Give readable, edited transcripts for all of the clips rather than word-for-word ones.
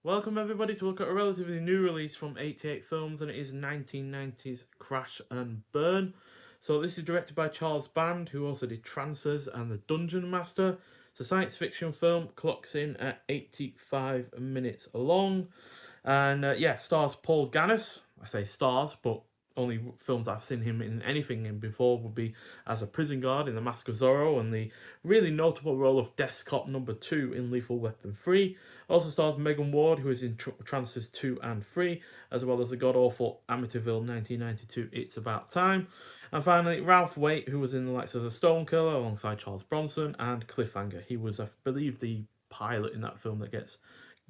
Welcome everybody to look at a relatively new release from 88 Films, and it is 1990's Crash and Burn. So this is directed by Charles Band, who also did Trancers and The Dungeon Master. It's a science fiction film, clocks in at 85 minutes long, and yeah, stars Paul Gannis. I say stars, but only films I've seen him in anything in before would be as a prison guard in The Mask of Zorro and the really notable role of Desk Cop Number 2 in Lethal Weapon 3. Also stars Megan Ward, who is in Trancers 2 and 3, as well as the god-awful Amityville 1992 It's About Time. And finally, Ralph Waite, who was in the likes of The Stone Killer alongside Charles Bronson and Cliffhanger. He was, I believe, the pilot in that film that gets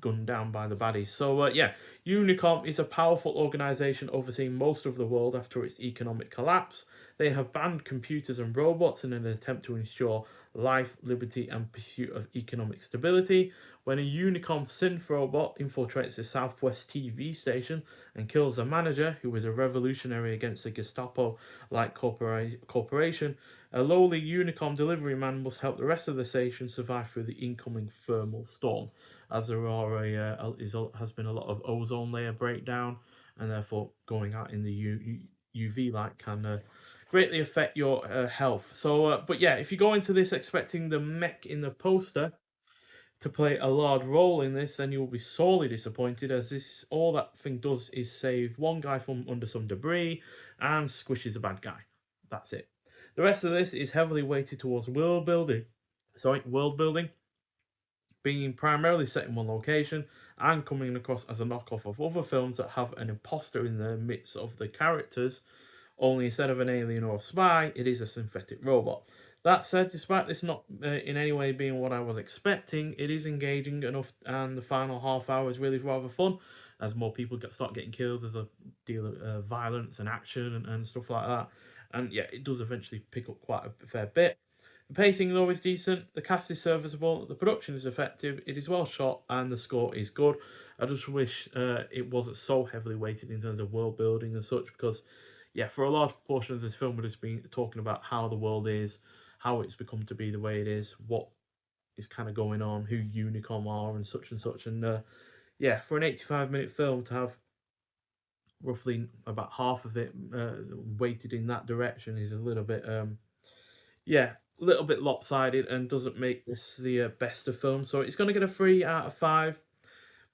gunned down by the baddies. So yeah, Unicom is a powerful organization overseeing most of the world after its economic collapse. They have banned computers and robots in an attempt to ensure life, liberty, and pursuit of economic stability. When a Unicom synth robot infiltrates a Southwest TV station and kills a manager who is a revolutionary against a Gestapo-like corporation, a lowly Unicom delivery man must help the rest of the station survive through the incoming thermal storm, as there has been a lot of ozone layer breakdown, and therefore going out in the UV light can greatly affect your health. But yeah, if you go into this expecting the mech in the poster to play a large role in this, then you'll be sorely disappointed, as this all that thing does is save one guy from under some debris and squishes a bad guy. That's it. The rest of this is heavily weighted towards world building, being primarily set in one location and coming across as a knockoff of other films that have an imposter in the midst of the characters, only instead of an alien or a spy, it is a synthetic robot. That said, despite this not in any way being what I was expecting, it is engaging enough, and the final half hour is really rather fun, as more people start getting killed. There's a deal of violence and action and stuff like that, and yeah, it does eventually pick up quite a fair bit. The pacing, though, is decent, the cast is serviceable, the production is effective, it is well shot, and the score is good. I just wish it wasn't so heavily weighted in terms of world building and such, because, yeah, for a large proportion of this film, we've just been talking about how the world is, how it's become to be the way it is, what is kind of going on, who Unicom are, and such and such. And yeah, for an 85-minute film to have roughly about half of it weighted in that direction is a little bit yeah, a little bit lopsided and doesn't make this the best of films. So it's going to get a 3 out of 5,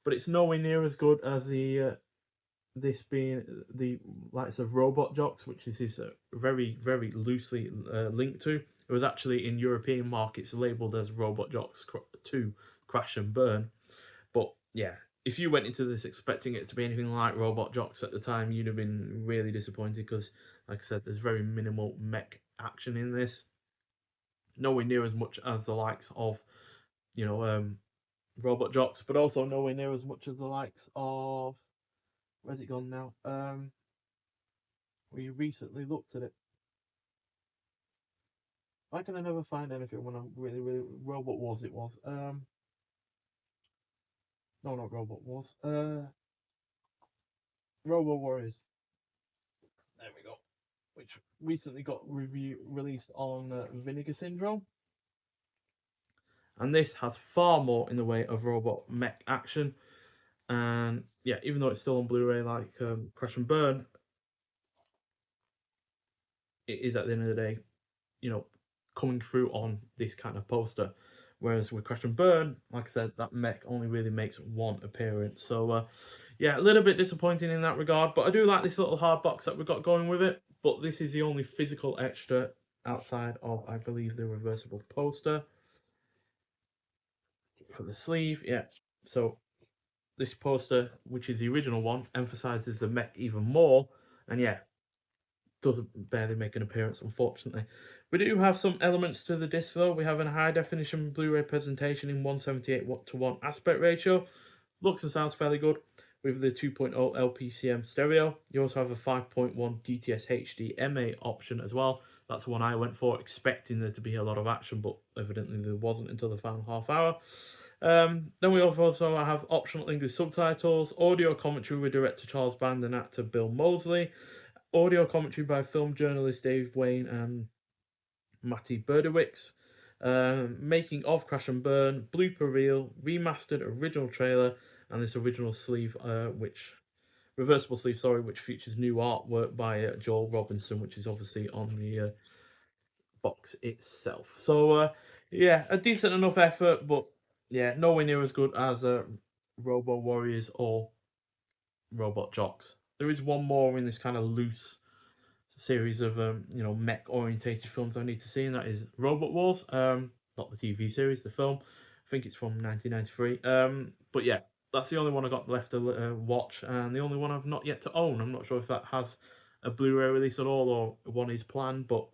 but it's nowhere near as good as the this being the likes of Robot Jox, which is very loosely linked to. It was actually in European markets labeled as Robot Jox 2 Crash and Burn. But yeah, if you went into this expecting it to be anything like Robot Jox at the time, you'd have been really disappointed because, like I said, there's very minimal mech action in this. Nowhere near as much as the likes of, you know, Robot Jox, but also nowhere near as much as the likes of, where's it gone now? We recently looked at it. Why can I never find anything when I'm really Robot Wars? It was no, not Robot Wars. Robo Warriors. There we go. Which recently got released on Vinegar Syndrome, and this has far more in the way of robot mech action. And yeah, even though it's still on Blu-ray, like Crash and Burn, it is at the end of the day, you know, coming through on this kind of poster. Whereas with Crash and Burn, like I said, that mech only really makes one appearance. So yeah, a little bit disappointing in that regard. But I do like this little hard box that we've got going with it. But this is the only physical extra outside of, I believe, the reversible poster for the sleeve. Yeah. So this poster, which is the original one, emphasizes the mech even more. And yeah, doesn't barely make an appearance, unfortunately. We do have some elements to the disc, though. We have a high definition Blu-ray presentation in 178:1 aspect ratio. Looks and sounds fairly good with the 2.0 LPCM stereo. You also have a 5.1 DTS HD MA option as well. That's the one I went for, expecting there to be a lot of action, but evidently there wasn't until the final half hour. Then we also have optional English subtitles, audio commentary with director Charles Band and actor Bill Moseley, audio commentary by film journalist Dave Wayne and Matty Berdowicz, making of Crash and Burn, blooper reel, remastered original trailer, and this original sleeve, which reversible sleeve, sorry, which features new artwork by Joel Robinson, which is obviously on the box itself. So yeah, a decent enough effort, but yeah, nowhere near as good as Robo Warriors or Robot Jox. There is one more in this kind of loose series of mech orientated films I need to see, and that is Robot Wars. Not the TV series, the film. I think it's from 1993. But yeah, that's the only one I got left to watch, and the only one I've not yet to own. I'm not sure if that has a Blu-ray release at all, or one is planned. But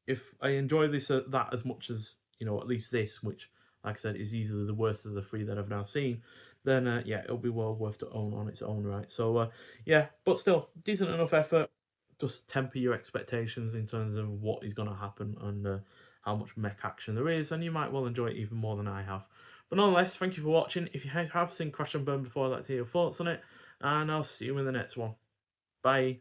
if I enjoy this that as much as at least this, which like I said is easily the worst of the three that I've now seen, then yeah, it'll be well worth to own on its own right. So yeah, but still decent enough effort. Just temper your expectations in terms of what is going to happen and how much mech action there is, and you might well enjoy it even more than I have. But nonetheless, thank you for watching. If you have seen Crash and Burn before, I'd like to hear your thoughts on it, and I'll see you in the next one. Bye.